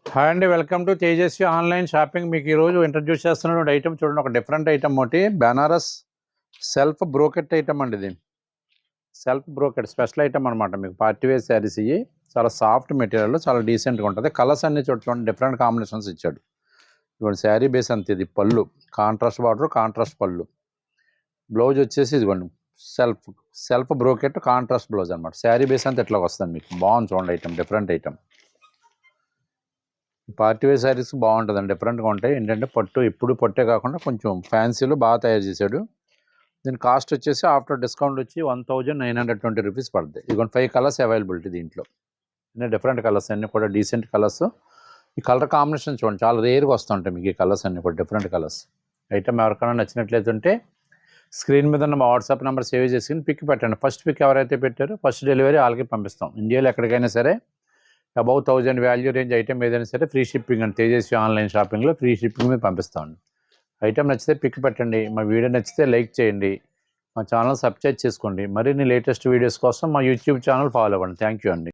Hi అండి, welcome to Tejaswi online shopping. మీకు ఈరోజు ఇంట్రడ్యూస్ చేస్తున్న ఐటమ్ చూడండి, ఒక డిఫరెంట్ ఐటమ్. ఒకటి బెనారస్ సెల్ఫ్ బ్రోకెట్ ఐటమ్ అండి. ఇది సెల్ఫ్ బ్రోకెట్ స్పెషల్ ఐటమ్ అనమాట. మీకు పార్టీ వేర్ శారీస్ ఇవి చాలా సాఫ్ట్ మెటీరియల్, చాలా డీసెంట్గా ఉంటుంది. కలర్స్ అన్ని చూడండి, డిఫరెంట్ కాంబినేషన్స్ ఇచ్చాడు. ఇదిగోండి శారీ బేస్ అంతే. ఇది పళ్ళు కాంట్రాస్ట్ బార్డర్, కాంట్రాస్ట్ పళ్ళు. బ్లౌజ్ వచ్చేసి ఇదిగోండి self self brocade contrast blouse అనమాట. శారీ బేస్ అంతా ఇట్లా వస్తుంది. మీకు బాగుంది చూడండి item, different item. Party wear saris బాగుంటుందండి, డిఫరెంట్గా ఉంటాయి. ఏంటంటే పట్టు ఎప్పుడు పట్టే కాకుండా కొంచెం ఫ్యాన్సీలో బాగా తయారు చేశాడు. దీని కాస్ట్ వచ్చేసి ఆఫ్టర్ డిస్కౌంట్ వచ్చి 1920 రూపీస్ పడుతుంది. ఇదిగోండి 5 కలర్స్ అవైలబిలిటీ దీంట్లో. అన్నీ డిఫరెంట్ కలర్స్, అన్నీ కూడా డీసెంట్ కలర్స్. ఈ కలర్ కాంబినేషన్ చూడండి, చాలా రేర్గా వస్తుంటాయి మీకు ఈ కలర్స్ అన్నీ కూడా, డిఫరెంట్ కలర్స్. ఐటమ్ ఎవరికైనా నచ్చినట్లయితే స్క్రీన్ మీద ఉన్న మా వాట్సాప్ నెంబర్ సేవ్ చేసుకుని పిక్ పెట్టండి. ఫస్ట్ పిక్ ఎవరైతే పెట్టారో ఫస్ట్ డెలివరీ వాళ్ళకి పంపిస్తాం. ఇండియాలో ఎక్కడికైనా సరే అబౌవ్ 1000 వాల్యూ రేంజ్ ఐటమ్ ఏదైనా సరే ఫ్రీ షిప్పింగ్ అండి. తేజస్వి ఆన్లైన్ షాపింగ్లో ఫ్రీ షిప్పింగ్ మీద పంపిస్తామండి. ఐటమ్ నచ్చితే పిక్ పెట్టండి. మా వీడియో నచ్చితే లైక్ చేయండి. మా ఛానల్ సబ్స్క్రైబ్ చేసుకోండి. మరిన్ని లేటెస్ట్ వీడియోస్ కోసం మా యూట్యూబ్ ఛానల్ ఫాలో అవ్వండి. థ్యాంక్ యూ అండి.